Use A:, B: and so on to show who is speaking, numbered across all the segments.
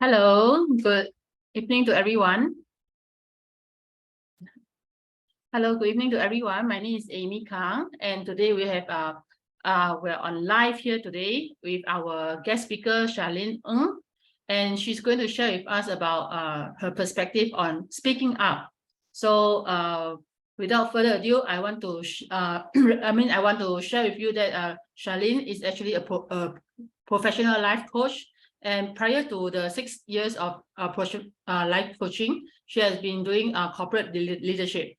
A: Hello, good evening to everyone. Hello, good evening to everyone. My name is Amy Kang, and today we're on live here today with our guest speaker Charlene Ng, and she's going to share with us about her perspective on speaking up. So without further ado, I want to I want to share with you that Charlene is actually a professional life coach. And prior to the 6 years of life coaching, she has been doing corporate leadership.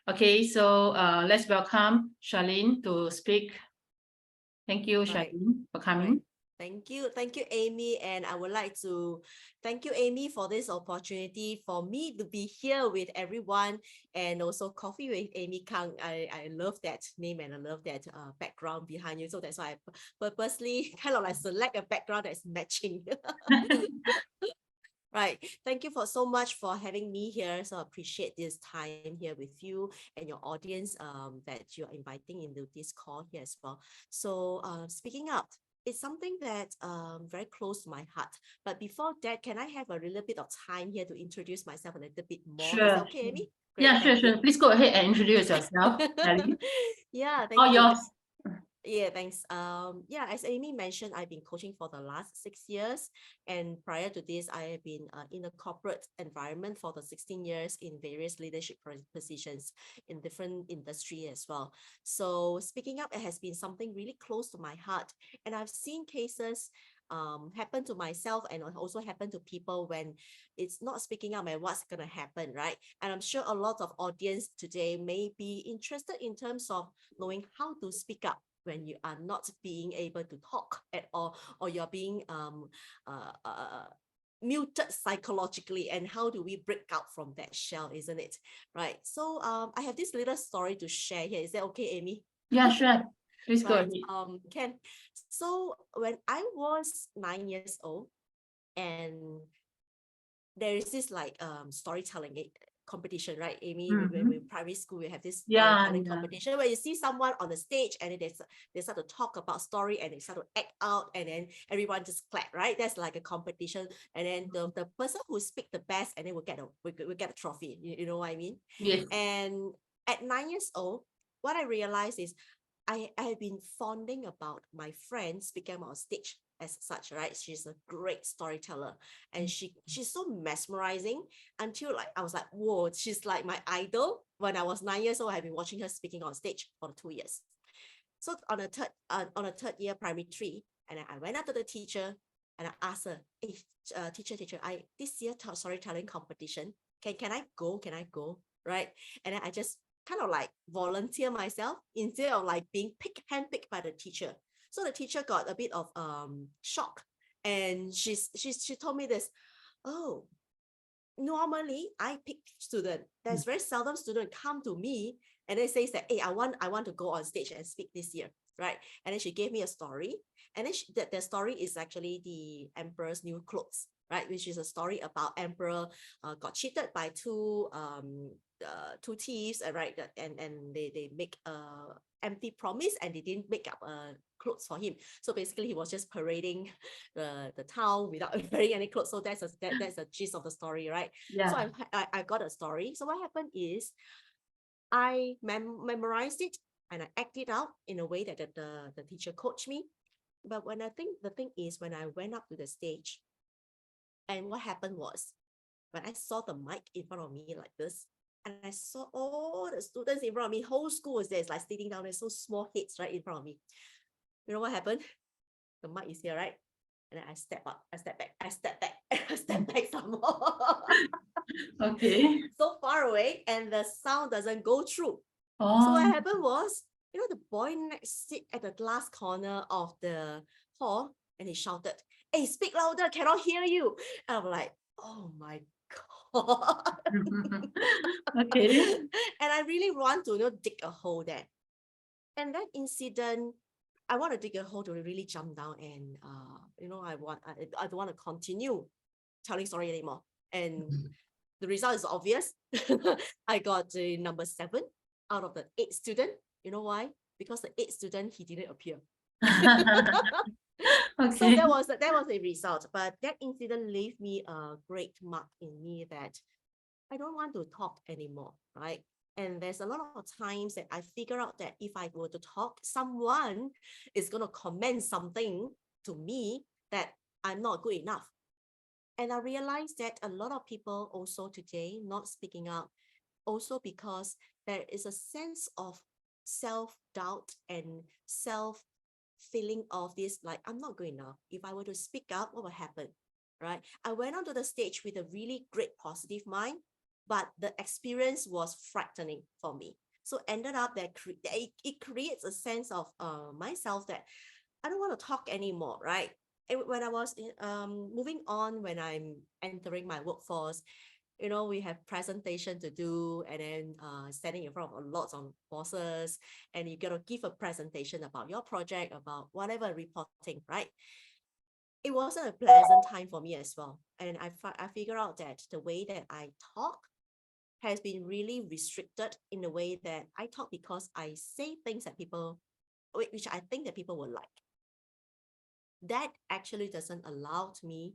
A: Okay, so let's welcome Charlene to speak. Thank you, Charlene, for coming.
B: Thank you, Amy. And I would like to thank you, Amy, for this opportunity for me to be here with everyone, and also Coffee with Amy Kang. I love that name and I love that background behind you. So that's why I purposely kind of like select a background that's matching. Right. Thank you so much for having me here. So I appreciate this time here with you and your audience that you're inviting into this call here as well. So speaking up, it's something that very close to my heart. But before that, can I have a little bit of time here to introduce myself a little bit more?
A: Sure.
B: Is that okay, Amy? Great,
A: yeah, sure. Please go ahead and introduce yourself, Charlene.
B: Yeah, thank
A: All
B: you.
A: yours.
B: Yeah, thanks. Yeah, as Amy mentioned, I've been coaching for the last 6 years, and prior to this, I have been in a corporate environment for the 16 years in various leadership positions in different industry as well. So speaking up, it has been something really close to my heart, and I've seen cases happen to myself and also happen to people when it's not speaking up and what's going to happen, right? And I'm sure a lot of audience today may be interested in terms of knowing how to speak up when you are not being able to talk at all, or you're being muted psychologically, and how do we break out from that shell, isn't it? Right. So I have this little story to share here. Is that okay, Amy?
A: Yeah, sure. Please go
B: Right.
A: ahead.
B: Ken. So when I was 9 years old, and there is this like storytelling competition, right, Amy? When we're in primary school, we have this storytelling competition where you see someone on the stage and they start to talk about story and they start to act out, and then everyone just clap, right? That's like a competition, and then the person who speak the best and then will get a trophy. You know what I mean?
A: Yes.
B: And at 9 years old, what I realized is I have been fonding about my friend speaking on stage as such, right? She's a great storyteller, and she's so mesmerizing until like I was like, whoa, she's like my idol. When I was 9 years old, I've been watching her speaking on stage for 2 years. So on a third year, primary 3, and I went up to the teacher and I asked her, hey, teacher, this year storytelling competition, can I go? Can I go? Right? And then I just kind of like volunteer myself instead of like being handpicked by the teacher. So the teacher got a bit of shock, and she told me this, oh, normally I pick student. There's very seldom student come to me and then says that, hey, I want to go on stage and speak this year, right? And then she gave me a story, and then the story is actually the Emperor's New Clothes, right? Which is a story about Emperor got cheated by two thieves, right? And they make a empty promise, and they didn't make up clothes for him. So basically, he was just parading the town without wearing any clothes. So that's the gist of the story, right?
A: Yeah.
B: So I got a story. So what happened is I memorized it and I acted out in a way that the teacher coached me. But when I think the thing is, when I went up to the stage, and what happened was, when I saw the mic in front of me like this, and I saw all the students in front of me, whole school was there, it's like sitting down there, so small heads right in front of me. You know what happened? The mic is here, right? And then I step up, I step back, I step back, I step back some more.
A: Okay.
B: So far away, and the sound doesn't go through.
A: Oh.
B: So what happened was, the boy next sit at the last corner of the hall, and he shouted, hey, speak louder, cannot hear you. And I'm like, oh my God.
A: Okay.
B: And I really want to dig a hole there. And that incident, I want to dig a hole to really jump down, and I don't want to continue telling story anymore. And the result is obvious. I got the number 7 out of the 8 student. You know why? Because the 8th student, he didn't appear. So
A: Okay.
B: that was a result. But that incident left me a great mark in me that I don't want to talk anymore, right? And there's a lot of times that I figure out that if I were to talk, someone is going to comment something to me that I'm not good enough. And I realized that a lot of people also today not speaking up, also because there is a sense of self-doubt and self feeling of this, like, I'm not good enough. If I were to speak up, what will happen? Right? I went onto the stage with a really great positive mind, but the experience was frightening for me. So ended up that it creates a sense of myself that I don't want to talk anymore, right? And when I was moving on, when I'm entering my workforce, we have presentation to do, and then standing in front of lots of bosses, and you got to give a presentation about your project, about whatever reporting, right? It wasn't a pleasant time for me as well. And I figured out that the way that I talk has been really restricted in the way that I talk because I say things that people, which I think that people will like. That actually doesn't allow me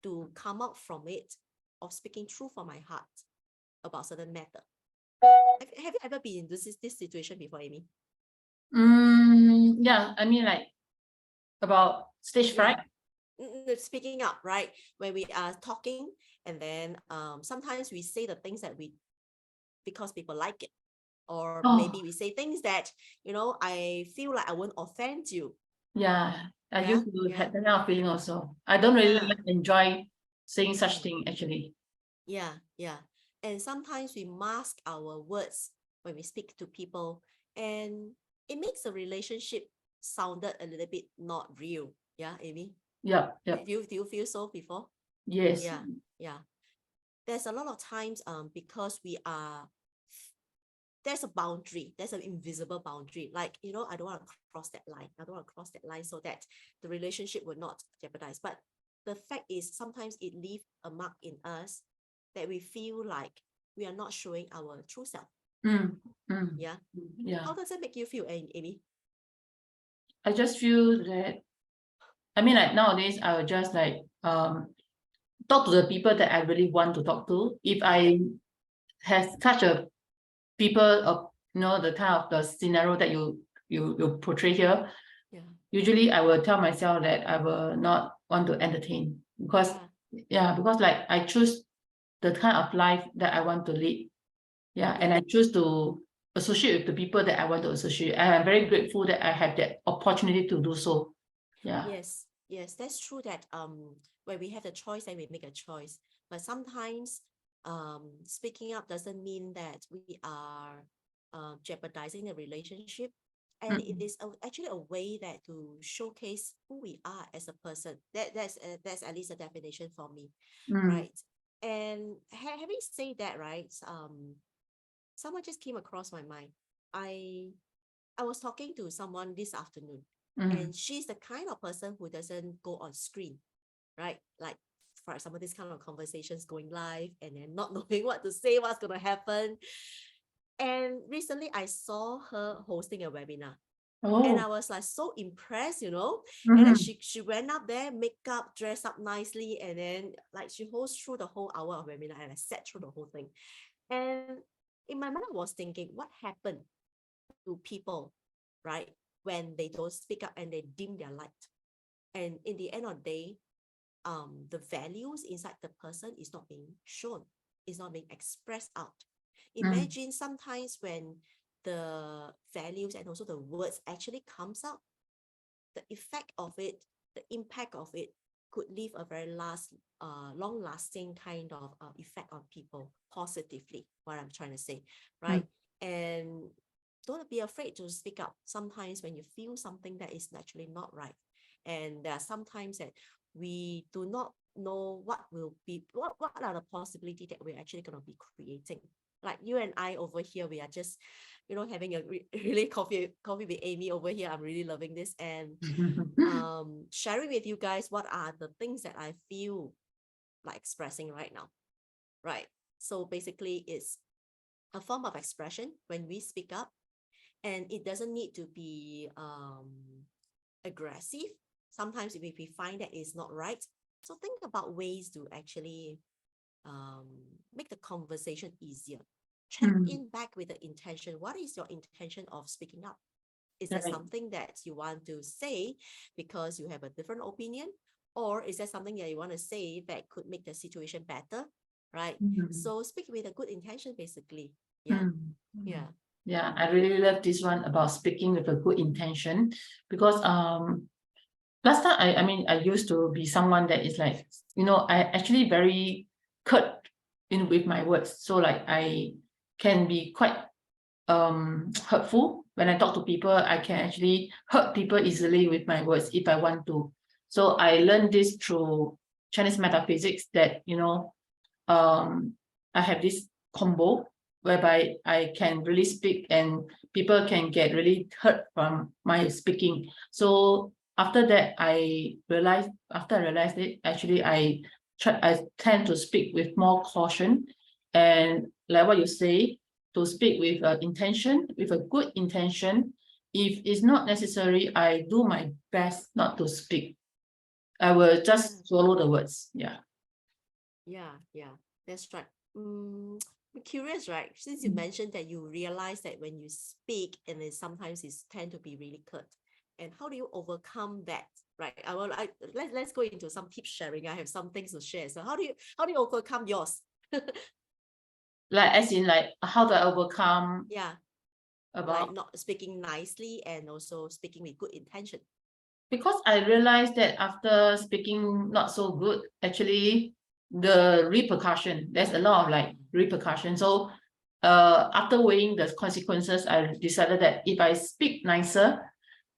B: to come out from it of speaking true from my heart about certain matter. Have you ever been in this situation before, Amy?
A: Yeah, I mean, like, about stage fright.
B: Speaking up, right? When we are talking, and then sometimes we say the things that we, because people like it, or maybe
A: Oh,
B: we say things that, I feel like I won't offend you.
A: yeah. I
B: Yeah,
A: used to
B: yeah,
A: have that kind of feeling also. I don't really
B: yeah.
A: enjoy saying such
B: Mm.
A: thing actually.
B: Yeah, yeah. And sometimes we mask our words when we speak to people, and it makes the relationship sounded a little bit not real. Yeah, Amy?
A: Yep, yep.
B: Do you feel so before?
A: Yes.
B: Yeah, yeah. There's a lot of times because there's a boundary, there's an invisible boundary. Like, I don't want to cross that line. I don't want to cross that line so that the relationship would not jeopardize. But the fact is, sometimes it leaves a mark in us that we feel like we are not showing our true self.
A: Mm, mm,
B: Yeah.
A: yeah.
B: How does that make you feel, Amy?
A: I just feel that, I mean, like nowadays I will just like talk to the people that I really want to talk to. If
B: Yeah.
A: I have such a people of, the kind of the scenario that you portray here,
B: Yeah.
A: usually I will tell myself that I will not want to entertain because
B: Yeah.
A: because like I choose the kind of life that I want to lead. Yeah, and
B: Yeah.
A: I choose to associate with the people that I want to associate. And I'm very grateful that I have that opportunity to do so. Yeah.
B: Yes. Yes. That's true that when we have the choice, then we make a choice. But sometimes speaking up doesn't mean that we are jeopardizing the relationship. And it
A: Mm,
B: is actually a way that to showcase who we are as a person. That's at least a definition for me,
A: mm,
B: right? And having said that, right, someone just came across my mind. I I was talking to someone this afternoon,
A: mm.
B: and she's the kind of person who doesn't go on screen, right? Like, for example, this kind of conversations going live and then not knowing what to say, what's going to happen. And recently I saw her hosting a webinar, and
A: Oh.
B: I was like so impressed, And then
A: Mm-hmm.
B: she went up there, makeup, dressed up nicely, and then like she hosts through the whole hour of webinar, and I sat through the whole thing. And in my mind, I was thinking, what happened to people, right, when they don't speak up and they dim their light? And in the end of the day, the values inside the person is not being shown, is not being expressed out.
A: Mm,
B: Imagine sometimes when the values and also the words actually comes out, the effect of it, the impact of it could leave a very long lasting kind of effect on people positively, what I'm trying to say,
A: mm,
B: right? And don't be afraid to speak up sometimes when you feel something that is actually not right. And there are sometimes that we do not know what are the possibility that we're actually going to be creating. Like you and I over here, we are just having a really coffee with Amy over here. I'm really loving this, and sharing with you guys what are the things that I feel like expressing right now, right? So basically, it's a form of expression when we speak up, and it doesn't need to be aggressive. sometimes if we find that it's not right, so think about ways to actually make the conversation easier. Check in back with the intention. What is your intention of speaking up? Is there something that you want to say because you have a different opinion? Or is there something that you want to say that could make the situation better? Right? So speak with a good intention, basically. Yeah. Yeah.
A: Yeah, I really love this one about speaking with a good intention, because last time I mean I used to be someone that is like, I actually very curt with my words. So like I can be quite hurtful when I talk to people. I can actually hurt people easily with my words if I want to. So I learned this through Chinese metaphysics, that I have this combo whereby I can really speak and people can get really hurt from my speaking. So after that, after I realized it, actually I tend to speak with more caution, and like what you say, to speak with intention, with a good intention. If it's not necessary, I do my best not to speak. I will just swallow the words. Yeah.
B: Yeah, that's right. I'm curious, right? Since you mentioned that you realize that when you speak and then sometimes it's tend to be really curt, and how do you overcome that? Right. Let's go into some tip sharing. I have some things to share. So how do you overcome yours?
A: Like as in like how do I overcome
B: Yeah.
A: about
B: Like not speaking nicely and also speaking with good intention.
A: Because I realized that after speaking not so good, actually the repercussion, there's a lot of like repercussion. So after weighing the consequences, I decided that if I speak nicer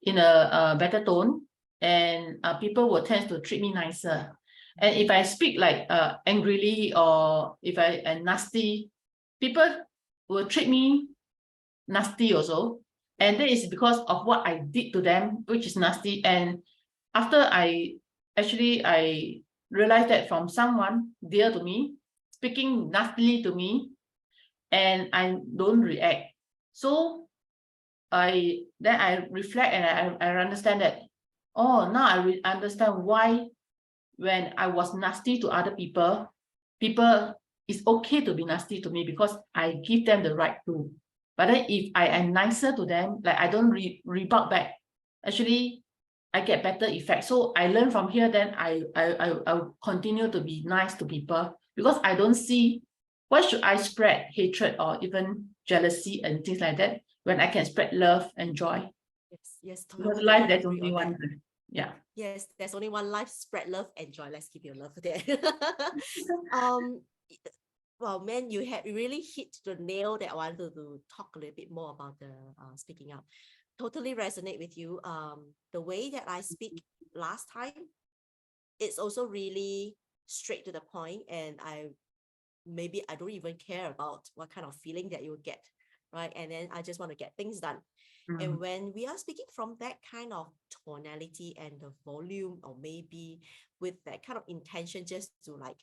A: in a better tone, and people will tend to treat me nicer. And if I speak like angrily, or if I am nasty, people will treat me nasty also. And that is because of what I did to them, which is nasty. And after I realized that from someone dear to me, speaking nastily to me, and I don't react. So I reflect, and I understand that, oh, now I understand why when I was nasty to other people, it's okay to be nasty to me, because I give them the right to. But then if I am nicer to them, like I don't rebut back, actually I get better effect. So I learn from here, then I continue to be nice to people, because I don't see why should I spread hatred or even jealousy and things like that when I can spread love and joy.
B: Yes,
A: Because
B: totally
A: life, there's
B: agree
A: only
B: on
A: one.
B: that.
A: Yeah.
B: Yes, there's only one life. Spread love and joy. Let's keep your love there. Well, man, you really hit the nail that I wanted to talk a little bit more about the speaking up. Totally resonate with you. The way that I speak last time, it's also really straight to the point, and I don't even care about what kind of feeling that you will get, right? And then I just want to get things done. And when we are speaking from that kind of tonality and the volume, or maybe with that kind of intention, just to like,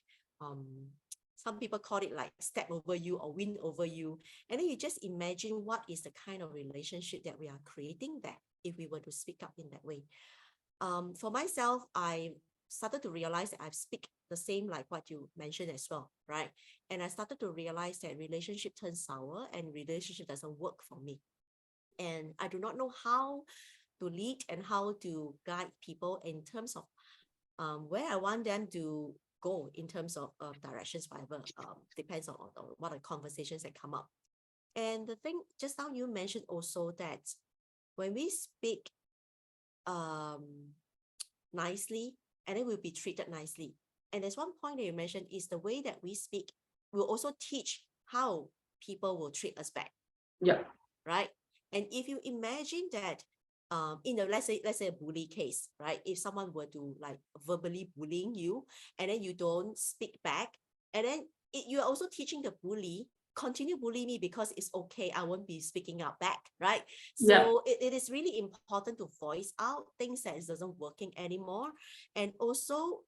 B: some people call it like step over you or win over you. And then you just imagine what is the kind of relationship that we are creating there if we were to speak up in that way. For myself, I started to realize that I speak the same like what you mentioned as well, right? And I started to realize that relationship turns sour and relationship doesn't work for me. And I do not know how to lead and how to guide people in terms of where I want them to go in terms of directions, whatever, depends on what are the conversations that come up. And the thing just now you mentioned also that when we speak nicely, and then we'll be treated nicely. And there's one point that you mentioned is the way that we speak will also teach how people will treat us back.
A: Yeah.
B: Right. And if you imagine that in a let's say a bully case, right? If someone were to like verbally bullying you and then you don't speak back, and then you're also teaching the bully, continue bullying me because it's okay, I won't be speaking out back, right? So it is really important to voice out things that isn't working anymore. And also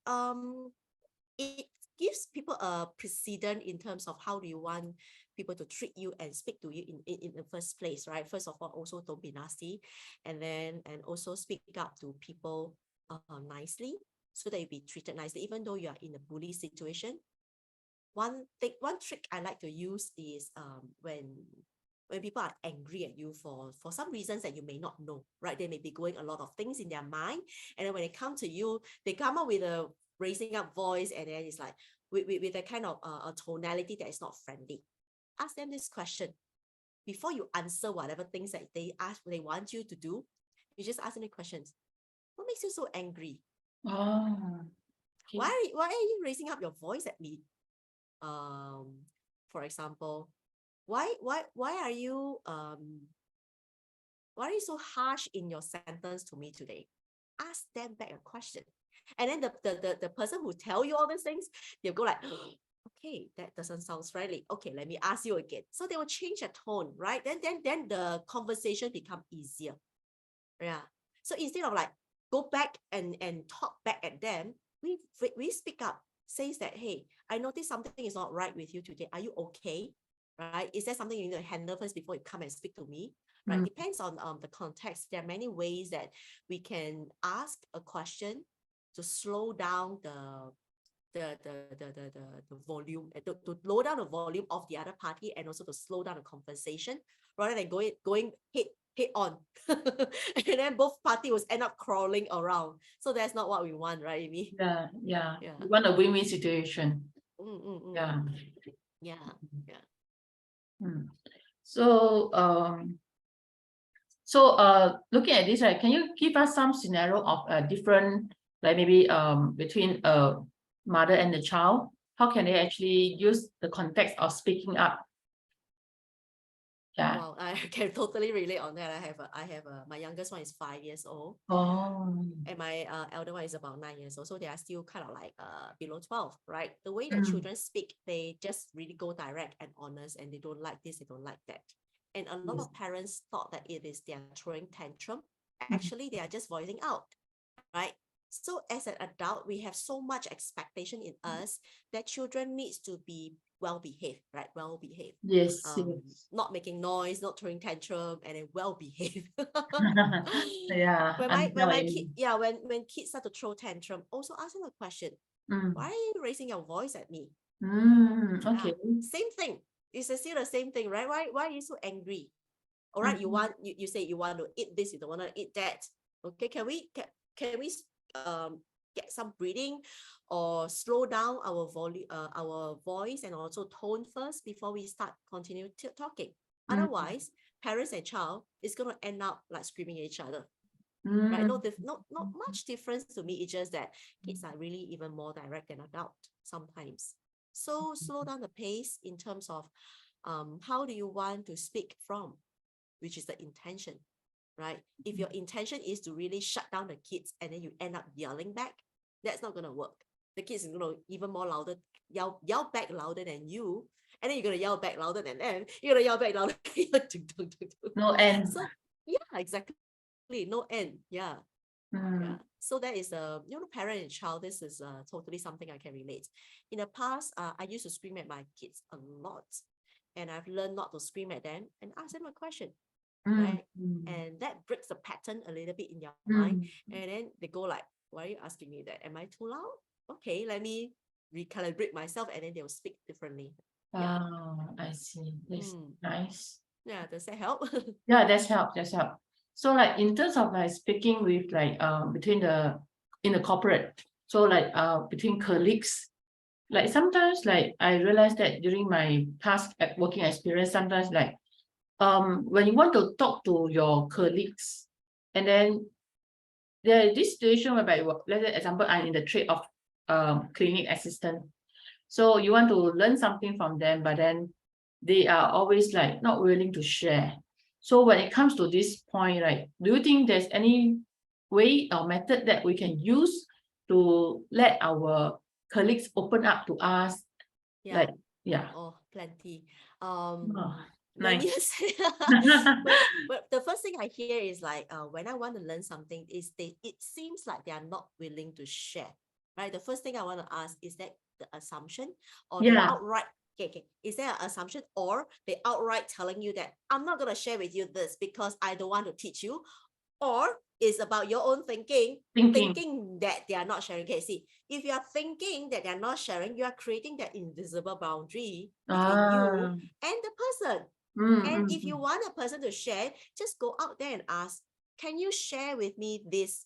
B: it gives people a precedent in terms of how do you want people to treat you and speak to you in the first place, right? First of all, also don't be nasty, and also speak up to people nicely, so that you be treated nicely, even though you are in a bully situation. One trick I like to use is when people are angry at you for some reasons that you may not know, right? They may be going a lot of things in their mind, and then when they come to you, they come up with a raising up voice, and then it's like with a kind of a tonality that is not friendly. Ask them this question before you answer whatever things that they want you to do. You just ask them the questions. What makes you so angry?
A: Oh, okay.
B: Why are you raising up your voice at me? For example, why are you so harsh in your sentence to me today? Ask them back a question. And then the person who tell you all these things, they'll go like, okay, that doesn't sound friendly. Okay, let me ask you again. So they will change their tone, right? Then the conversation become easier. Yeah. So instead of like go back and talk back at them, we speak up, says that, hey, I noticed something is not right with you today. Are you okay? Right? Is there something you need to handle first before you come and speak to me? Right? Depends on the context. There are many ways that we can ask a question to slow down the volume, to lower down the volume of the other party, and also to slow down the conversation rather than going head on. And then both parties will end up crawling around. So that's not what we want, right, Amy?
A: Yeah. We want a win-win situation. Yeah. So looking at this, right, can you give us some scenario of different, like maybe between a mother and the child? How can they actually use the context of speaking up? Yeah.
B: Wow, I can totally relate on that. My youngest one is 5 years old.
A: Oh.
B: And my elder one is about 9 years old. So they are still kind of like below 12, right? The way that children speak, they just really go direct and honest, and they don't like this, they don't like that. And a lot of parents thought that it is their throwing tantrum. Actually, they are just voicing out, right? So as an adult, we have so much expectation in us that children needs to be well-behaved, right? Well-behaved.
A: Yes.
B: Not making noise, not throwing tantrum, and then well-behaved.
A: Yeah.
B: When kids start to throw tantrum, also ask them a question. Why are you raising your voice at me?
A: Okay.
B: Same thing. It's still the same thing, right? Why are you so angry? All right, you say you want to eat this, you don't want to eat that. Okay, can we get some breathing or slow down our volume, our voice, and also tone first before we continue talking? Otherwise, parents and child is gonna end up like screaming at each other. Right? Not much difference to me. It's just that kids are really even more direct than adult sometimes. So slow down the pace in terms of how do you want to speak from, which is the intention, right? If your intention is to really shut down the kids and then you end up yelling back, that's not going to work. The kids is going to even more louder, yell back louder than you, and then you're going to yell back louder than them. You're going to yell back louder.
A: No end.
B: So yeah, exactly. No end. Yeah. So that is parent and child, this is totally something I can relate. In the past, I used to scream at my kids a lot, and I've learned not to scream at them and ask them a question, right? And that breaks the pattern a little bit in your mind, and then they go like, why are you asking me that? Am I too loud? Okay, let me recalibrate myself, and then they'll speak differently.
A: I see. That's nice.
B: Yeah, does that help?
A: Yeah, that's help. So like in terms of like speaking with like in the corporate, so like between colleagues, like sometimes like I realized that during my past working experience, sometimes like when you want to talk to your colleagues, and then there is this situation whereby, let's say example, I'm in the trade of clinic assistant. So you want to learn something from them, but then they are always like not willing to share. So when it comes to this point, right, do you think there's any way or method that we can use to let our colleagues open up to us?
B: Oh, plenty. Let me
A: Nice.
B: say, but the first thing I hear is like, when I want to learn something, it seems like they are not willing to share, right? The first thing I want to ask, is that the assumption, or they outright, is there an assumption, or they outright telling you that I'm not going to share with you this because I don't want to teach you, or it's about your own thinking that they are not sharing. Okay, see, if you are thinking that they are not sharing, you are creating that invisible boundary between you and the person. And if you want a person to share, just go out there and ask, can you share with me this?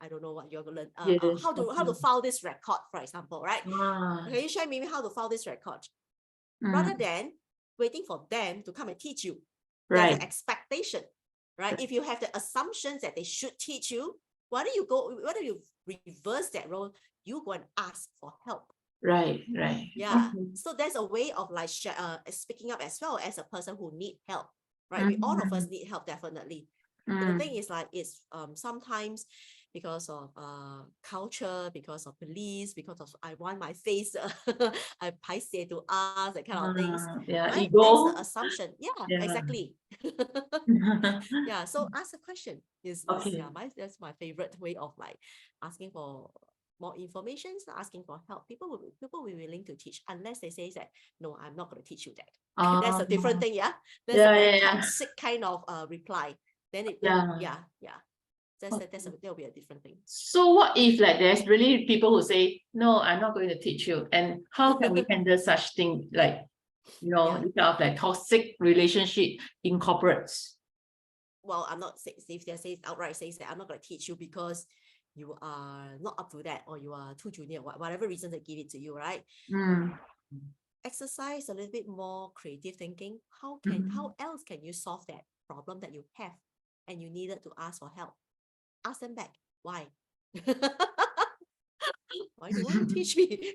B: I don't know what you're gonna learn. How to file this record, for example, right? Can you share with me how to file this record? Rather than waiting for them to come and teach you. There's an expectation, right? If you have the assumptions that they should teach you, why don't you reverse that role? You go and ask for help.
A: Right.
B: Yeah. So there's a way of like speaking up as well as a person who need help, right? We all of us need help, definitely. But the thing is like, it's sometimes because of culture, because of beliefs, because of I want my face, I paiseh to ask, that kind of things.
A: Yeah,
B: right?
A: ego.
B: That's the assumption. Yeah. Exactly. Yeah. So ask a question.
A: Okay.
B: That's my favorite way of like asking for more information, asking for help. People will be willing to teach, unless they say that no, I'm not going to teach you that. That's a different thing. Yeah. That's a very toxic kind of reply. Then that'll be a different thing.
A: So what if like there's really people who say, no, I'm not going to teach you, and how can we handle such thing, like, this kind of like toxic relationship in corporates?
B: Well, I'm not if they say outright says that I'm not going to teach you because you are not up to that, or you are too junior, whatever reason they give it to you, right? Exercise a little bit more creative thinking. How else can you solve that problem that you have and you needed to ask for help? Ask them back. Why? Why do you want to teach me?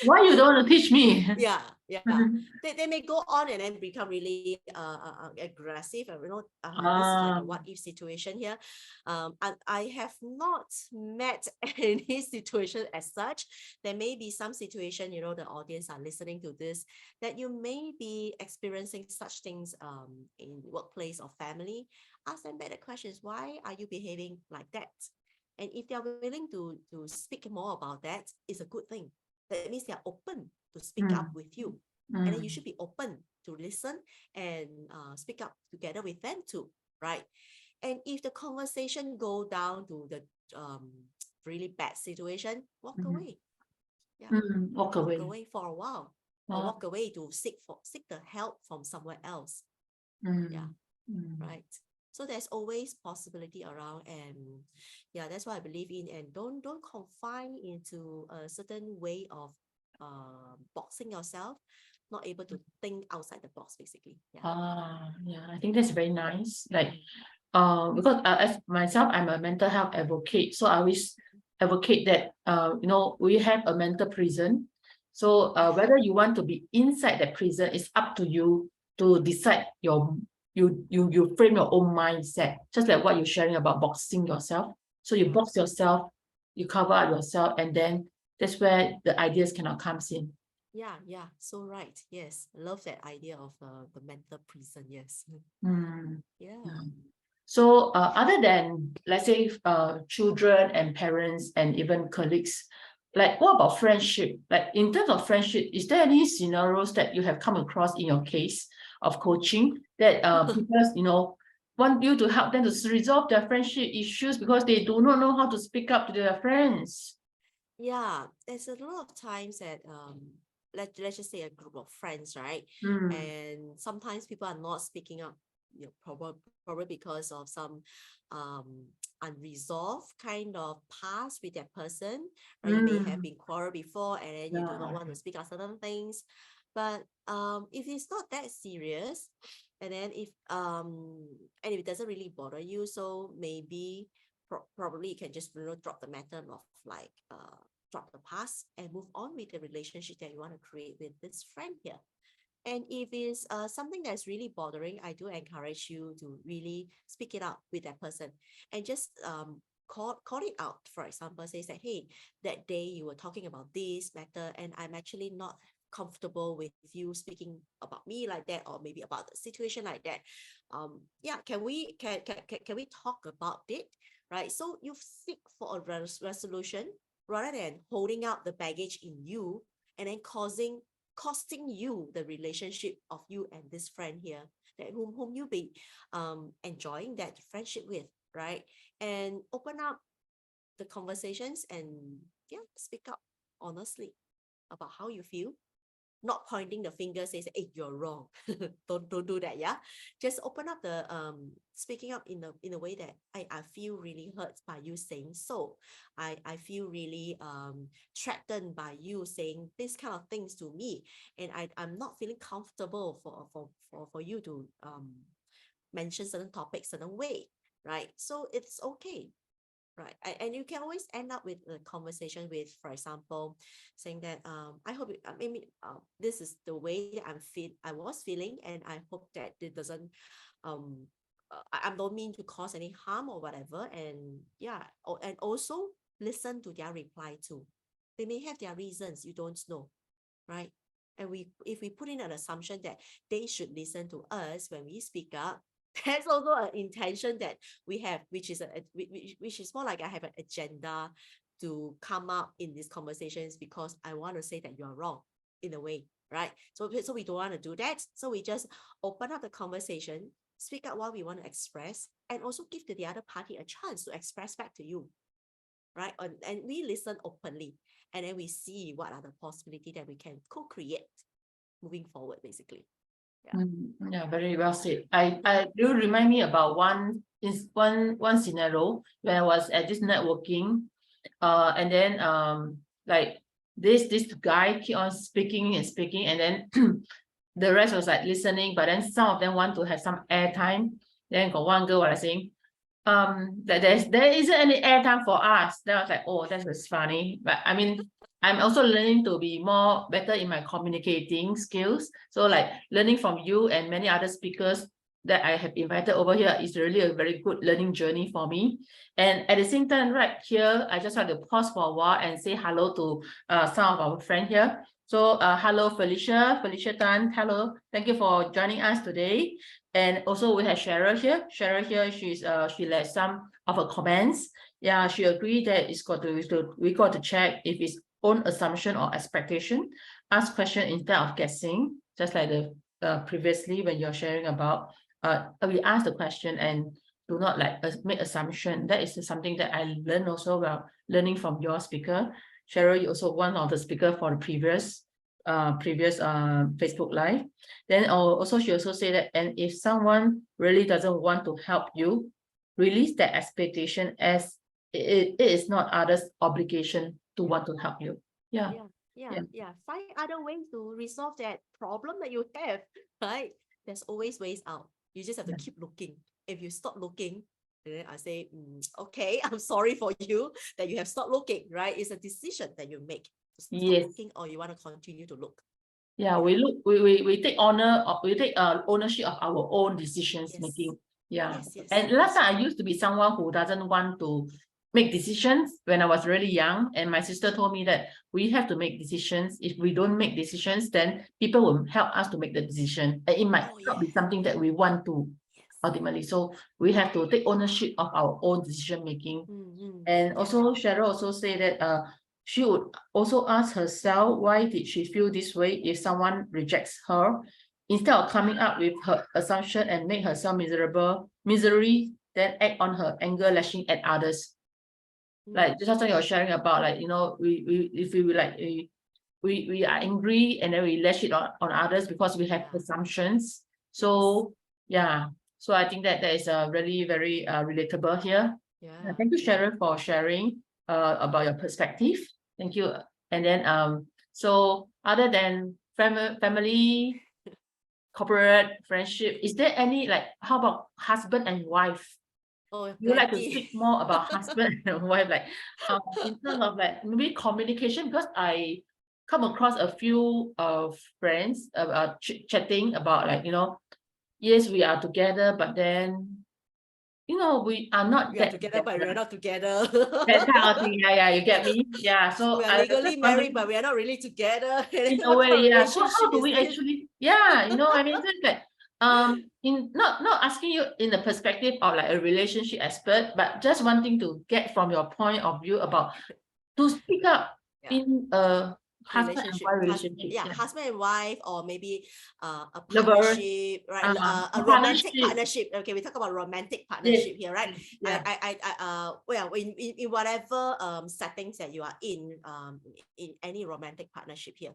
A: Why you don't want to teach me?
B: Yeah. They may go on and then become really aggressive. This is like a what if situation here. And I have not met any situation as such. There may be some situation, the audience are listening to this, that you may be experiencing such things in workplace or family. Ask them better questions. Why are you behaving like that? And if they are willing to speak more about that, it's a good thing. That means they are open to speak up with you. And then you should be open to listen and speak up together with them too, right? And if the conversation go down to the really bad situation, walk away. Yeah, walk away for a while, or walk away to seek the help from somewhere else. Yeah, right. So there's always possibility around, and that's what I believe in. And don't confine into a certain way of boxing yourself, not able to think outside the box, basically.
A: I think that's very nice. Like, because as myself, I'm a mental health advocate, so I always advocate that we have a mental prison. So whether you want to be inside that prison, it's up to you to decide you frame your own mindset, just like what you're sharing about boxing yourself. So you box yourself, you cover up yourself, and then that's where the ideas cannot come in.
B: Yeah, so right. Yes, I love that idea of the mental prison. Yes.
A: So other than, let's say, children and parents and even colleagues, like, what about friendship? Like, in terms of friendship, is there any scenarios that you have come across in your case of coaching that people want you to help them to resolve their friendship issues because they do not know how to speak up to their friends?
B: Yeah, there's a lot of times that let's just say a group of friends, right? And sometimes people are not speaking up, probably because of some unresolved kind of past with that person, right? You may have been quarreled before, and then you do not want to speak out certain things. But if it's not that serious, and then if it doesn't really bother you, so maybe probably you can just drop the matter of like drop the past and move on with the relationship that you want to create with this friend here. And if it's something that's really bothering, I do encourage you to really speak it out with that person and just call it out. For example, say that, hey, that day you were talking about this matter, and I'm actually not comfortable with you speaking about me like that, or maybe about the situation like that. Can we talk about it, right? So you seek for a resolution rather than holding out the baggage in you and then costing you the relationship of you and this friend here, that whom you be enjoying that friendship with. right? And open up the conversations and speak up honestly about how you feel. Not pointing the finger, says, hey, you're wrong. don't do that, yeah. Just open up the speaking up in a way that I feel really hurt by you saying so. I feel really threatened by you saying this kind of things to me, and I'm not feeling comfortable for you to mention certain topics certain way, right? So it's okay. Right. And you can always end up with a conversation with, for example, saying that I hope maybe this is the way that I was feeling, and I hope that it doesn't I don't mean to cause any harm or whatever. And and also listen to their reply too. They may have their reasons, you don't know, right? And if we put in an assumption that they should listen to us when we speak up, there's also an intention that we have, which is more like I have an agenda to come up in these conversations because I want to say that you're wrong in a way, right? So we don't want to do that. So we just open up the conversation, speak out what we want to express, and also give to the other party a chance to express back to you, right? And we listen openly, and then we see what are the possibilities that we can co-create moving forward, basically.
A: Yeah, very well said. I do remind me about one scenario when I was at this networking, and then like this guy keep on speaking and speaking, and then the rest was like listening, but then some of them want to have some airtime. Then got one girl was saying, that there isn't any airtime for us. Then I was like, oh, that was funny. But I mean, I'm also learning to be more better in my communicating skills. So like learning from you and many other speakers that I have invited over here is really a very good learning journey for me. And at the same time, right here, I just want to pause for a while and say hello to some of our friends here. So hello, Felicia Tan. Hello, thank you for joining us today. And also we have Cheryl here. Cheryl here, she led some of her comments. Yeah, she agreed that we got to check if it's own assumption or expectation. Ask question instead of guessing, just like the previously when you're sharing about. We ask the question and do not like make assumption. That is something that I learned also while learning from your speaker. Cheryl, you also one of the speaker for the previous Facebook Live. Then also she also said that, and if someone really doesn't want to help you, release that expectation as it is not others' obligation to want to help you. Yeah.
B: Find other ways to resolve that problem that you have, right? There's always ways out. You just have to keep looking. If you stop looking, then I say, okay, I'm sorry for you that you have stopped looking, right? It's a decision that you make. Stop looking, or you want to continue to look.
A: Yeah, we look, we take ownership of our own decisions making. Yeah. And last time I used to be someone who doesn't want to make decisions when I was really young, and my sister told me that we have to make decisions. If we don't make decisions, then people will help us to make the decision, and it might not be something that we want to ultimately. So we have to take ownership of our own decision making. And also Cheryl also say that she would also ask herself, why did she feel this way if someone rejects her? Instead of coming up with her assumption and make herself misery, then act on her anger, lashing at others. Like just something you're sharing about, like, you know, we are angry and then we lash it on others because we have assumptions. So yeah, so I think that is really very relatable here. Thank you, Cheryl, for sharing about your perspective. Thank you. And then so other than family, corporate, friendship, is there any, like, how about husband and wife? You like to speak more about husband and wife, like in terms of like maybe communication, because I come across a few friends chatting about, like, you know, yes, we are together, but then, you know, we are not
B: together, but we're not together.
A: That kind of thing. Yeah, you get me. Yeah, so
B: we are legally married, but we are not really together.
A: In a way, yeah. So how do we actually? Yeah, you know, I mean, it's like in not asking you in the perspective of like a relationship expert, but just wanting to get from your point of view about to speak up in a husband and wife relationship.
B: yeah, husband and wife, or maybe a
A: Lover,
B: partnership, right? A romantic partnership. Okay, we talk about romantic partnership here, right?
A: Yeah.
B: Well, in whatever settings that you are in any romantic partnership here,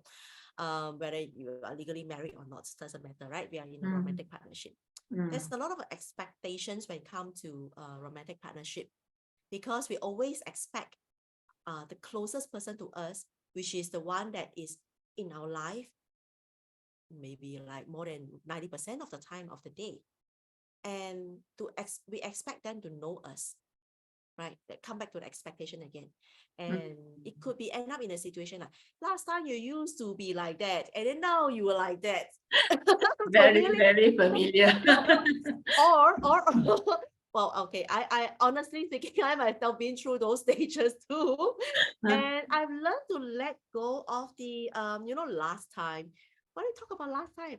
B: whether you are legally married or not, doesn't matter, right? We are in a romantic partnership. There's a lot of expectations when it comes to romantic partnership, because we always expect the closest person to us, which is the one that is in our life, maybe like more than 90% of the time of the day. And we expect them to know us, right? That come back to the expectation again. And it could be end up in a situation like, last time you used to be like that, and then now you were like that.
A: Very familiar.
B: or well, okay, I honestly thinking, I myself been through those stages too. And I've learned to let go of the last time. When I talk about last time,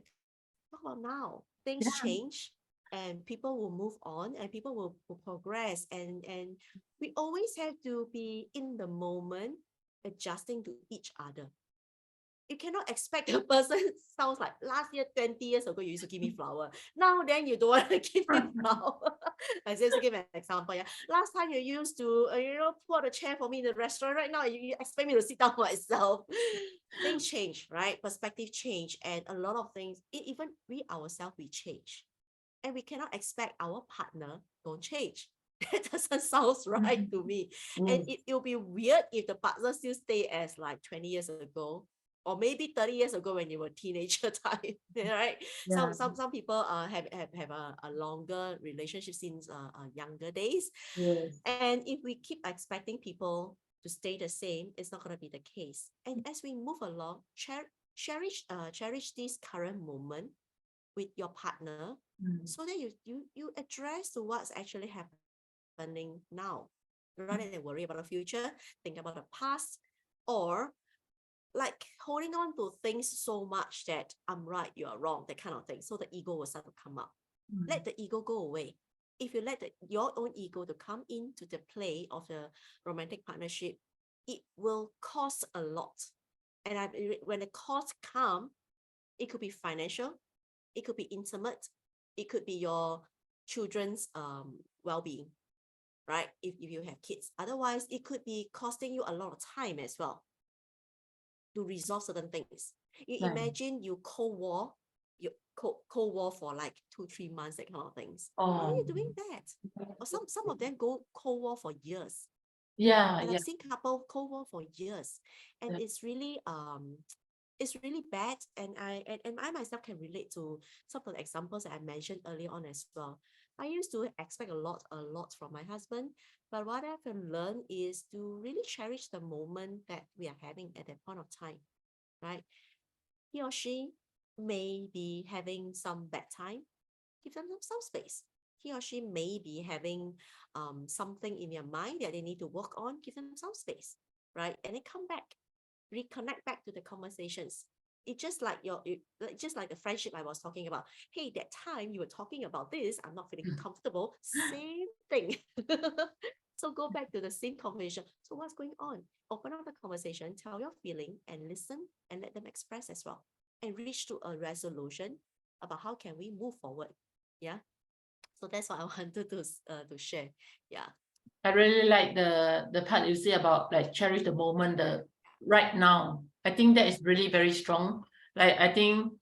B: talk about now. Things change, and people will move on, and people will progress, and we always have to be in the moment, adjusting to each other. You cannot expect a person sounds like last year, 20 years ago, you used to give me flower. Now then you don't want to give me flower. I just give an example. Yeah. Last time you used to pour the chair for me in the restaurant. Right now you expect me to sit down myself. Things change, right? Perspective change, and a lot of things, even we ourselves, we change. And we cannot expect our partner don't change. That doesn't sound right to me. And it'll be weird if the partner still stay as like 20 years ago, or maybe 30 years ago when you were teenager time, right?
A: Yeah.
B: Some people have a longer relationship since younger days.
A: Yes.
B: And if we keep expecting people to stay the same, it's not going to be the case. And as we move along, cherish this current moment with your partner, so that you address to what's actually happening now, rather than worry about the future, think about the past, or like holding on to things so much that I'm right, you are wrong, that kind of thing. So the ego will start to come up. Let the ego go away. If you let your own ego to come into the play of the romantic partnership, it will cost a lot. And when the cost come, it could be financial, it could be intimate, it could be your children's well-being, right? If you have kids. Otherwise, it could be costing you a lot of time as well to resolve certain things. You imagine you Cold War for like 2-3 months, that kind of things. Why are you doing that? Or some of them go Cold War for years. And I've seen couple Cold War for years, and it's really bad. And I myself can relate to some of the examples that I mentioned earlier on as well. I used to expect a lot from my husband, but what I've learned is to really cherish the moment that we are having at that point of time, right? He or she may be having some bad time, give them some space. He or she may be having something in their mind that they need to work on, give them some space, right? And then come back, reconnect back to the conversations. It's just like just like the friendship I was talking about. Hey, that time you were talking about this, I'm not feeling comfortable. Same thing. So go back to the same conversation. So what's going on? Open up the conversation, tell your feeling, and listen, and let them express as well, and reach to a resolution about how can we move forward. Yeah. So that's what I wanted to share. Yeah.
A: I really like the part you say about like cherish the moment, the right now. I think that is really very strong. Like I think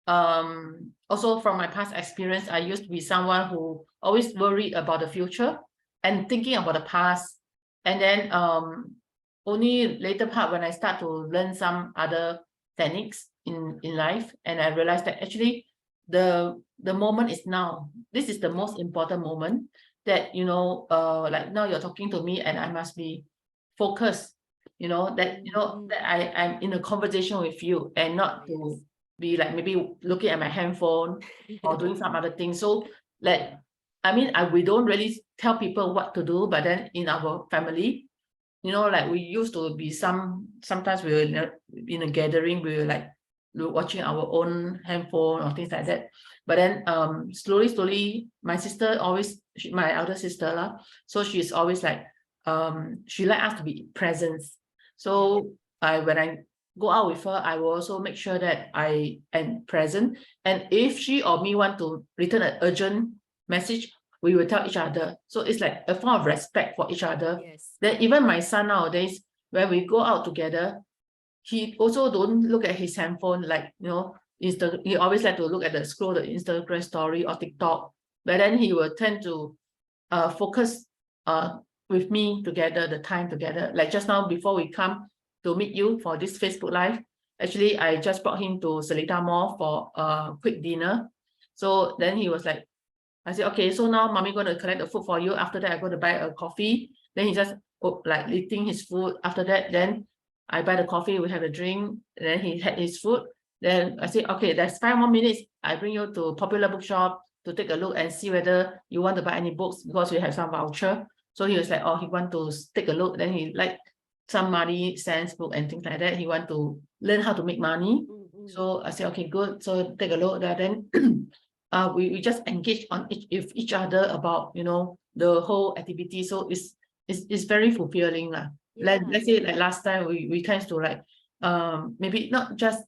A: also from my past experience, I used to be someone who always worried about the future and thinking about the past. And then only later part when I start to learn some other techniques in life, and I realized that actually the moment is now. This is the most important moment, that like now you're talking to me and I must be focused, that I'm in a conversation with you, and not to be like maybe looking at my handphone or doing some other things. So like we don't really tell people what to do, but then in our family, like we used to be sometimes we were in a gathering, we were like watching our own handphone or things like that. But then slowly my sister always, my elder sister so she's always like she like us to be present. So when I go out with her, I will also make sure that I am present. And if she or me want to return an urgent message, we will tell each other. So it's like a form of respect for each other.
B: Yes.
A: Then even my son nowadays, when we go out together, he also don't look at his handphone, like, you know, he always like to look at scroll the Instagram story or TikTok, but then he will tend to focus with me together, the time together. Like just now before we come to meet you for this Facebook Live, actually I just brought him to Seletar Mall for a quick dinner. So then he was like, I said, okay, so now mommy going to collect the food for you. After that, I'm going to buy a coffee. Then he just like eating his food. After that, then I buy the coffee, we have a drink. Then he had his food. Then I said, okay, there's 5 more minutes. I bring you to Popular Bookshop to take a look and see whether you want to buy any books because we have some voucher. So he was like, oh, he want to take a look. Then he like some money sense book and things like that. He want to learn how to make money. So I said, okay, good. So take a look there. Then we just engage on each other about, you know, the whole activity. So it's very fulfilling lah. Like let's say like last time we tend to like maybe not just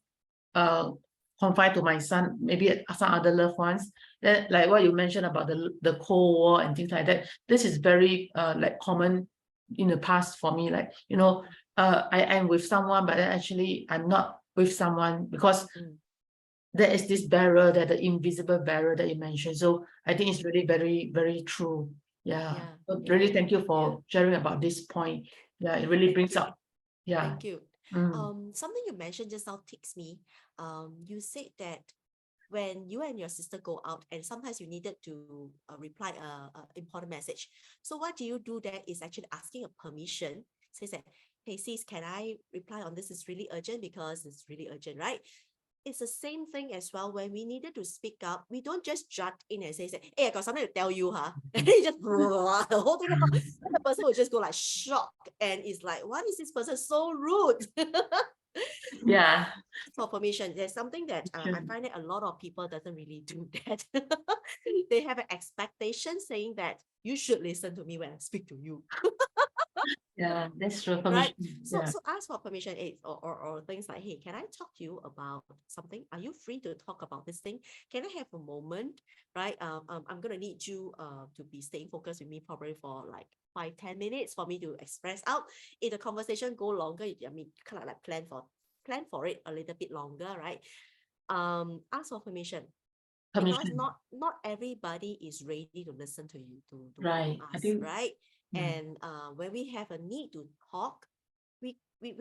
A: confide to my son, maybe some other loved ones. Then like what you mentioned about the Cold War and things like that. This is very like common in the past for me. Like, you know, I am with someone, but then actually I'm not with someone because there is this barrier, that the invisible barrier that you mentioned. So I think it's really very, very true. Yeah. So really thank you for sharing about this point. Yeah, it really brings up. Yeah.
B: Thank you. Something you mentioned just now ticks me. You said that when you and your sister go out and sometimes you needed to reply a important message. So what do you do there is actually asking a permission. Says that, hey sis, can I reply on this? It's really urgent because it's really urgent, right? It's the same thing as well. When we needed to speak up, we don't just jut in and say, hey, I got something to tell you, huh? And then you just the whole thing out. And the person will just go like shocked and it's like, what is this person so rude?
A: Yeah.
B: For permission, there's something that I find that a lot of people doesn't really do that. They have an expectation saying that you should listen to me when I speak to you.
A: Yeah, that's true.
B: Right.
A: Permission.
B: So
A: Yeah.
B: so ask for permission, or things like, hey, can I talk to you about something? Are you free to talk about this thing? Can I have a moment? Right. I'm gonna need you to be staying focused with me probably for like 5-10 minutes for me to express out. If the conversation go longer, I mean kind of like plan for it a little bit longer, right? Ask for permission. Because not everybody is ready to listen to you to
A: right.
B: us,
A: I think,
B: right? And when we have a need to talk, we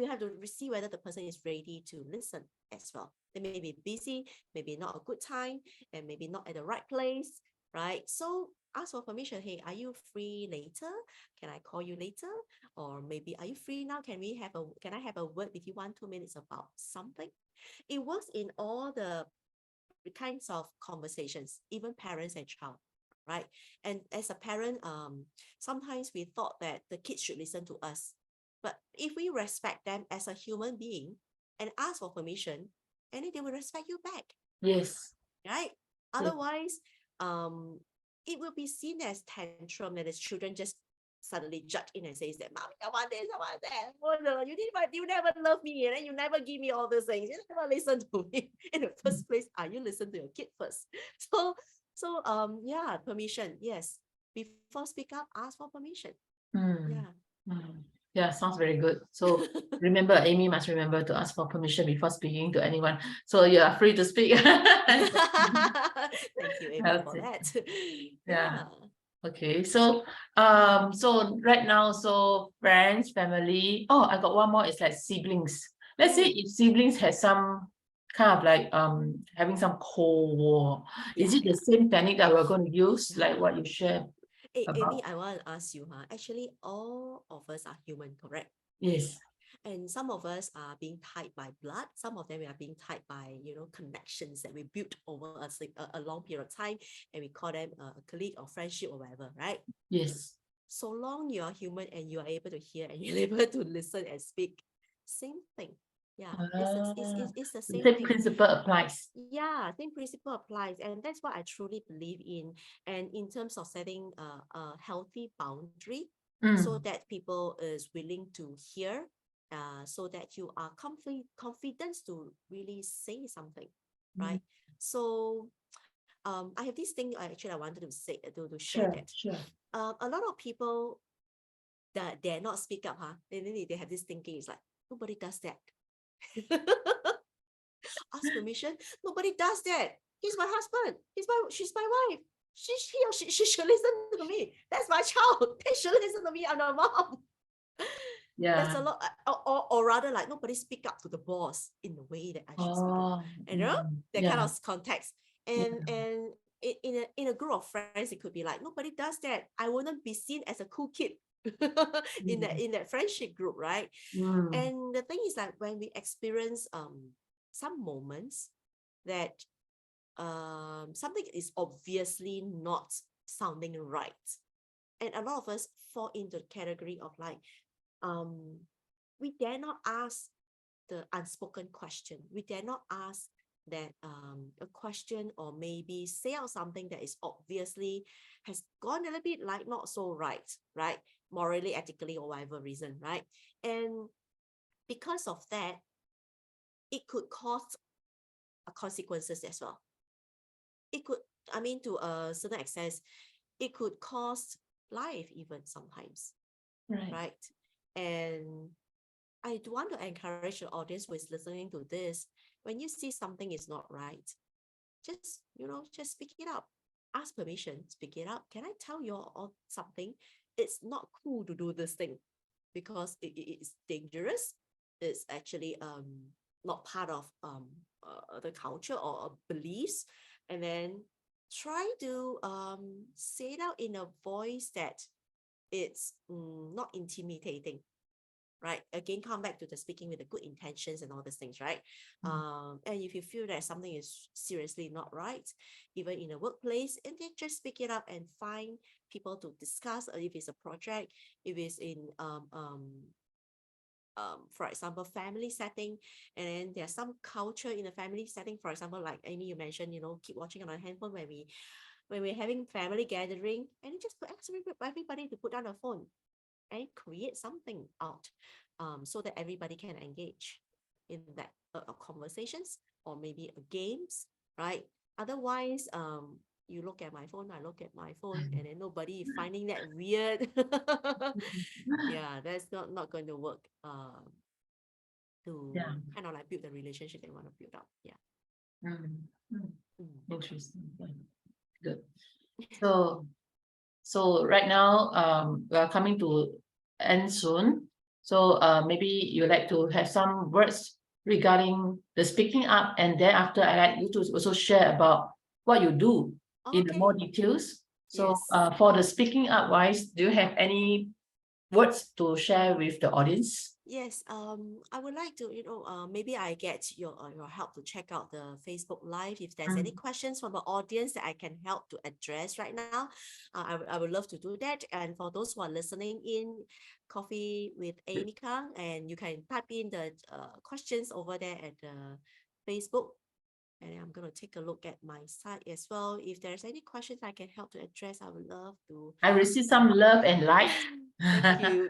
B: have to see whether the person is ready to listen as well. They may be busy, maybe not a good time, and maybe not at the right place, right? So ask for permission. Hey, are you free later? Can I call you later? Or maybe, are you free now? Can I have a word with you 1-2 minutes about something? It works in all the kinds of conversations, even parents and child, right? And as a parent, sometimes we thought that the kids should listen to us. But if we respect them as a human being and ask for permission, and then they will respect you back.
A: yes.
B: Right? Otherwise, it will be seen as tantrum that as children just suddenly judge in and says that, Mommy, I want this, I want that. Oh no, you never love me, and then you never give me all those things. You never listen to me in the first place. You listen to your kid first. So permission. Yes. Before speak up, ask for permission.
A: Yeah, sounds very good. So remember, Amy must remember to ask for permission before speaking to anyone. So you are free to speak.
B: Thank you, Amy, for that.
A: Yeah. Okay, so right now, so friends, family. Oh, I got one more. It's like siblings. Let's say if siblings had some kind of like having some Cold War, is it the same technique that we're going to use, like what you shared?
B: Hey, Amy, I want to ask you, actually, all of us are human, correct?
A: Yes.
B: And some of us are being tied by blood. Some of them are being tied by, connections that we built over a long period of time, and we call them a colleague or friendship or whatever, right?
A: Yes.
B: So long you are human and you are able to hear and you're able to listen and speak, same thing. Yeah, it's the same thing.
A: Principle applies.
B: Yeah, same principle applies, and that's what I truly believe in. And in terms of setting a healthy boundary, so that people is willing to hear so that you are confident to really say something, right? So I have this thing actually I wanted to say to share
A: Sure,
B: that
A: sure.
B: a lot of people that dare not speak up, and then they have this thinking, it's like nobody does that. Ask permission, nobody does that. He's my husband, she's my wife. She should listen to me. That's my child. They should listen to me. I'm a mom. There's
A: Yeah.
B: a lot, or rather, like nobody speak up to the boss in the way that I should speak up. And that kind
A: Yeah.
B: of context. And in a group of friends, it could be like nobody does that. I wouldn't be seen as a cool kid in that friendship group, right? And the thing is that when we experience some moments that something is obviously not sounding right, and a lot of us fall into the category of like we dare not ask the unspoken question. We dare not ask that a question, or maybe say out something that is obviously has gone a little bit like not so right, morally, ethically, or whatever reason, right? And because of that, it could cause consequences as well. It could, I mean, to a certain extent, it could cost life even sometimes, right? And I do want to encourage the audience who is listening to this, when you see something is not right, just, just speak it up. Ask permission, speak it up. Can I tell you all something? It's not cool to do this thing because it's dangerous. It's actually not part of the culture or beliefs. And then try to say it out in a voice that it's not intimidating, right? Again, come back to the speaking with the good intentions and all these things, right? And if you feel that something is seriously not right, even in a workplace, and then just speak it up and find people to discuss. Or if it's a project, if it's in for example, family setting, and then there's some culture in a family setting. For example, like Amy, you mentioned, keep watching on our handphone when we're having family gathering, and you just ask everybody to put down a phone and create something out, so that everybody can engage in that conversations, or maybe games, right? Otherwise, you look at my phone, I look at my phone, and then nobody finding that weird. Yeah, that's not going to work. To kind of like build the relationship they want to build up. Yeah.
A: Interesting. Good. So right now we are coming to end soon. So maybe you like to have some words regarding the speaking up, and then after I like you to also share about what you do in more details. So for the speaking up wise, do you have any words to share with the audience?
B: Yes, I would like to, maybe I get your help to check out the Facebook Live. If there's any questions from the audience that I can help to address right now, I would love to do that. And for those who are listening in, Coffee with Amy Kang, and you can type in the questions over there at the Facebook. And I'm going to take a look at my site as well. If there's any questions I can help to address, I would love to.
A: I received some love and light.
B: Thank you.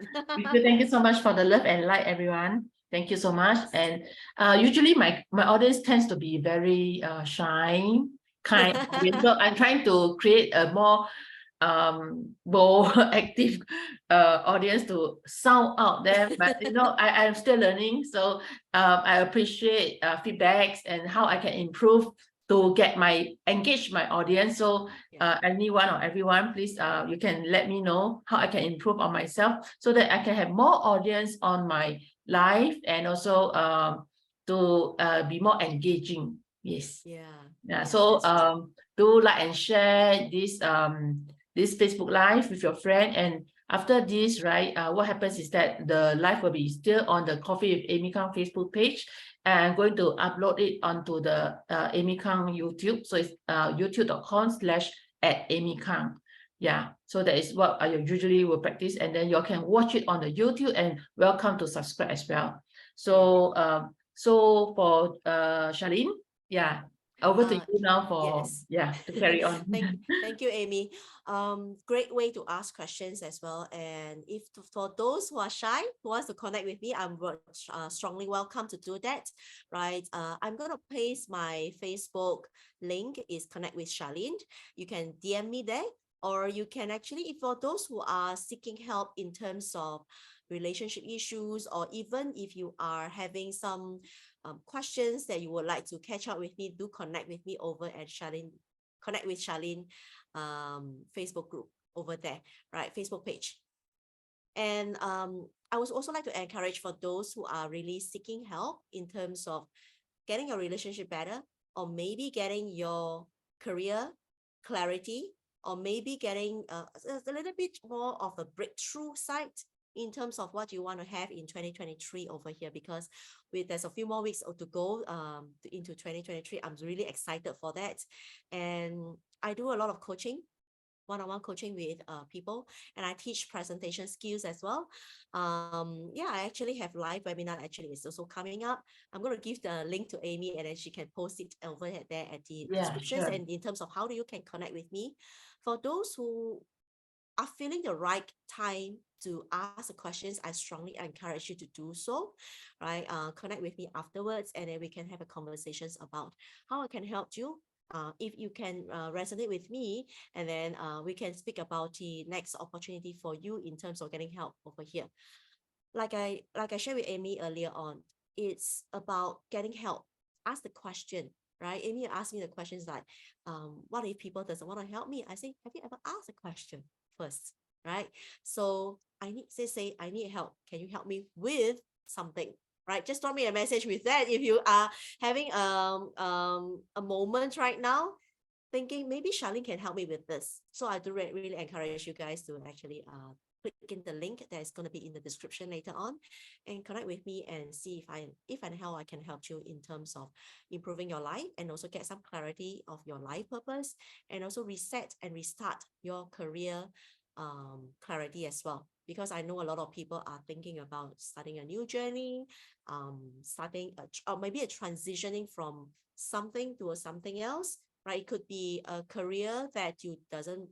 A: Thank you so much for the love and light, everyone. Thank you so much. And usually my audience tends to be very shy, kind of audience. So I'm trying to create a more bold, active audience to sound out there. But I'm still learning. So I appreciate feedbacks and how I can improve to engage my audience. So anyone or everyone, please, you can let me know how I can improve on myself so that I can have more audience on my live, and also to be more engaging. Yes. Yeah. So do like and share this this Facebook Live with your friend. And after this, right, what happens is that the live will be still on the Coffee with Amy Kang Facebook page. And I'm going to upload it onto the Amy Kang YouTube. So it's youtube.com/@amykang. Yeah, so that is what I usually will practice. And then you can watch it on the YouTube, and welcome to subscribe as well. So so for Charlene, yeah. Over to you now
B: Yes.
A: to carry on.
B: Thank you, Amy. Great way to ask questions as well. And for those who are shy, who wants to connect with me, I'm strongly welcome to do that, right? I'm gonna paste my Facebook link is Connect with Charlene. You can DM me there, or you can actually, if for those who are seeking help in terms of relationship issues, or even if you are having some questions that you would like to catch up with me, do connect with me over at Charlene, Connect with Charlene Facebook group over there, right? Facebook page. And I would also like to encourage for those who are really seeking help in terms of getting your relationship better, or maybe getting your career clarity, or maybe getting a little bit more of a breakthrough side in terms of what you want to have in 2023 over here, because there's a few more weeks to go into 2023. I'm really excited for that. And I do a lot of coaching, one-on-one coaching with people, and I teach presentation skills as well. Yeah, I actually have live webinar, actually it's also coming up. I'm going to give the link to Amy, and then she can post it over there at the descriptions.
A: Sure.
B: And in terms of how you can connect with me, for those who are feeling the right time to ask the questions, I strongly encourage you to do so, right? Connect with me afterwards, and then we can have a conversations about how I can help you. If you can resonate with me, and then we can speak about the next opportunity for you in terms of getting help over here. Like I shared with Amy earlier on, it's about getting help. Ask the question, right? Amy asked me the questions like, what if people doesn't want to help me? I say, have you ever asked a question first, right? So I need say I need help. Can you help me with something? Right? Just drop me a message with that if you are having a moment right now, thinking maybe Charlene can help me with this. So I do really encourage you guys to actually click in the link that is going to be in the description later on, and connect with me and see if and how I can help you in terms of improving your life, and also get some clarity of your life purpose, and also reset and restart your career clarity as well. Because I know a lot of people are thinking about starting a new journey, starting or maybe a transitioning from something to something else, right? It could be a career that you doesn't,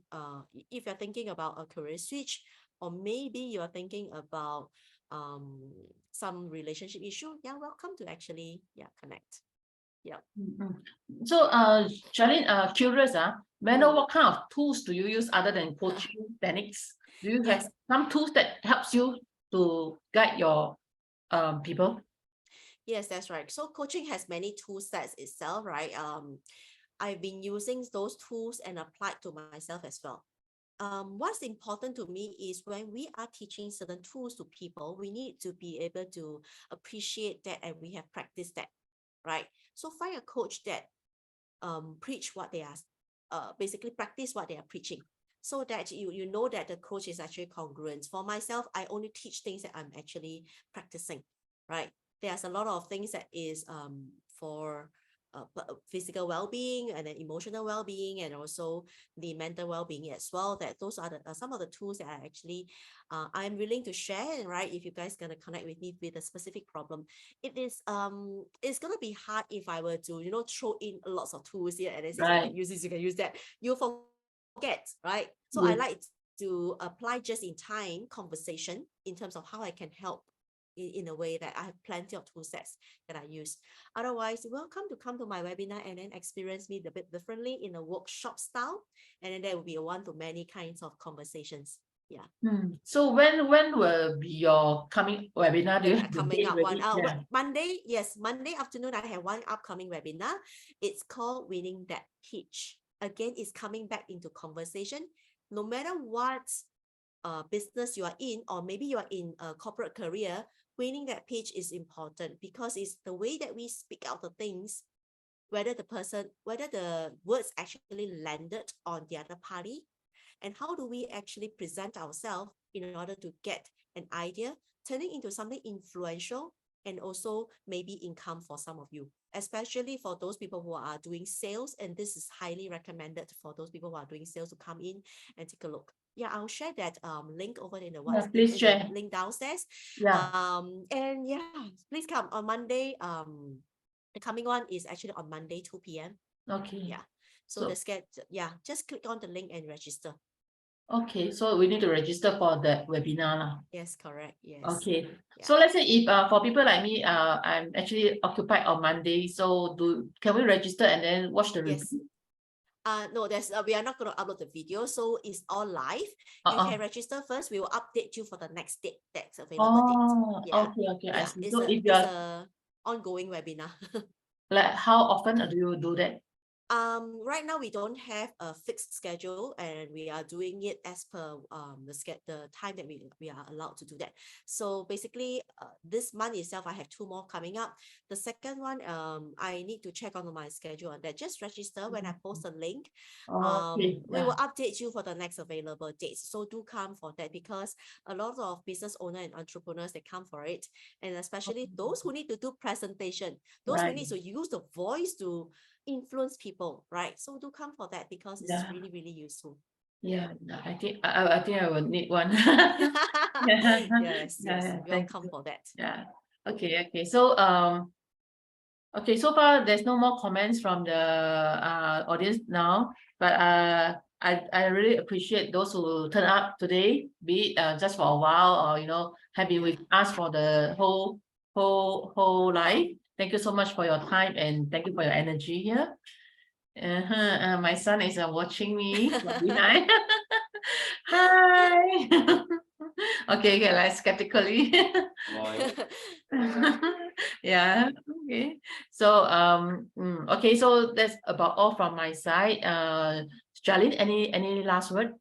B: if you're thinking about a career switch, or maybe you're thinking about some relationship issue, yeah, welcome to actually, connect. Yeah.
A: So, Charlene, curious, may I know what kind of tools do you use other than coaching techniques? Do you have some tools that helps you to guide your people?
B: Yes, that's right. So coaching has many tool sets itself, right? I've been using those tools and applied to myself as well. What's important to me is when we are teaching certain tools to people, we need to be able to appreciate that, and we have practiced that, right? So find a coach that preach what they are, basically practice what they are preaching, so that you know that the coach is actually congruent. For myself, I only teach things that I'm actually practicing, right? There's a lot of things that is for physical well-being, and then emotional well-being, and also the mental well-being as well. That those are some of the tools that I actually I'm willing to share, right? If you guys gonna connect with me with a specific problem, it's gonna be hard if I were to throw in lots of tools here and then say, you can use this, you can use that, you forget, right? So I like to apply just in time conversation in terms of how I can help in a way that I have plenty of tool sets that I use. Otherwise, welcome to come to my webinar and then experience me a bit differently in a workshop style. And then there will be a one-to-many kinds of conversations. Yeah.
A: So when will be your coming webinar? Do you have
B: coming up one
A: Monday?
B: Yes, Monday afternoon I have one upcoming webinar. It's called Winning That Pitch. Again, it's coming back into conversation. No matter what business you are in, or maybe you are in a corporate career, winning that pitch is important, because it's the way that we speak out the things, whether the words actually landed on the other party, and how do we actually present ourselves in order to get an idea, turning into something influential, and also maybe income for some of you, especially for those people who are doing sales. And this is highly recommended for those people who are doing sales to come in and take a look. Yeah, I'll share that link over in the WhatsApp.
A: Please share.
B: Link downstairs. And yeah, please come on Monday. The coming one is actually on Monday, 2 p.m.
A: Okay.
B: Yeah. So just click on the link and register.
A: Okay, so we need to register for the webinar lah.
B: Yes, correct. Yes.
A: Okay.
B: Yeah.
A: So let's say if for people like me, I'm actually occupied on Monday. So can we register and then watch the
B: Yes.
A: review?
B: No, we are not going to upload the video, so it's all live. You can register first. We will update you for the next date that's available date. Yeah.
A: Okay. I
B: Yeah.
A: see.
B: It's
A: So if
B: it's a ongoing webinar.
A: like, how often do you do that?
B: Right now we don't have a fixed schedule, and we are doing it as per the time that we are allowed to do that. So basically, this month itself, I have 2 more coming up. The second one, I need to check on my schedule on that. Just register when I post a link.
A: Okay.
B: We will update you for the next available dates. So do come for that, because a lot of business owners and entrepreneurs, they come for it, and especially those who need to do presentation, those who need to use the voice to influence people, right? So do come for that, because it's really, really useful.
A: Yeah, I think I will need one.
B: Yes, we'll come for that.
A: Yeah. Okay. So okay, so far there's no more comments from the audience now, but I really appreciate those who turn up today, be it just for a while, or have been with us for the whole life. Thank you so much for your time, and thank you for your energy here. My son is watching me from behind. Hi. Okay, like skeptically. Yeah. Okay. So okay, so that's about all from my side. Charlene, any last word?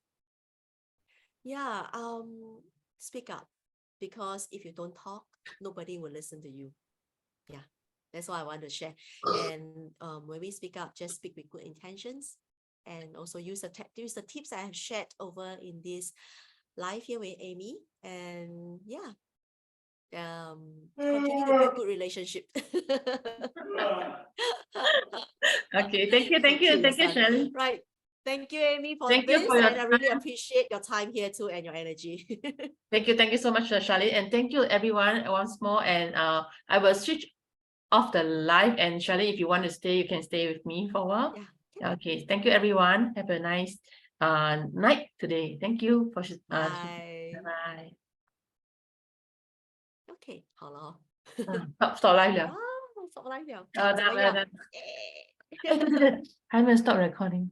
B: Yeah, speak up, because if you don't talk, nobody will listen to you. Yeah, that's what I want to share. And when we speak up, just speak with good intentions, and also use the tips I have shared over in this live here with Amy. And yeah, continue to build good relationship.
A: Okay, thank you, Charlene.
B: Right. Thank you, Amy, for
A: Thank you
B: this,
A: for your
B: and I really appreciate your time here too, and your energy.
A: Thank you so much, Charlene, and thank you everyone once more. And I will switch off the live, and Charlene, if you want to stay, you can stay with me for a while.
B: Yeah.
A: Okay, thank you everyone. Have a nice night today. Thank you for
B: Bye.
A: bye.
B: Okay, 好了哦。
A: stop live 了。
B: stop live 了。
A: 怎么样？
B: 耶。
A: 对，还没有 stop recording。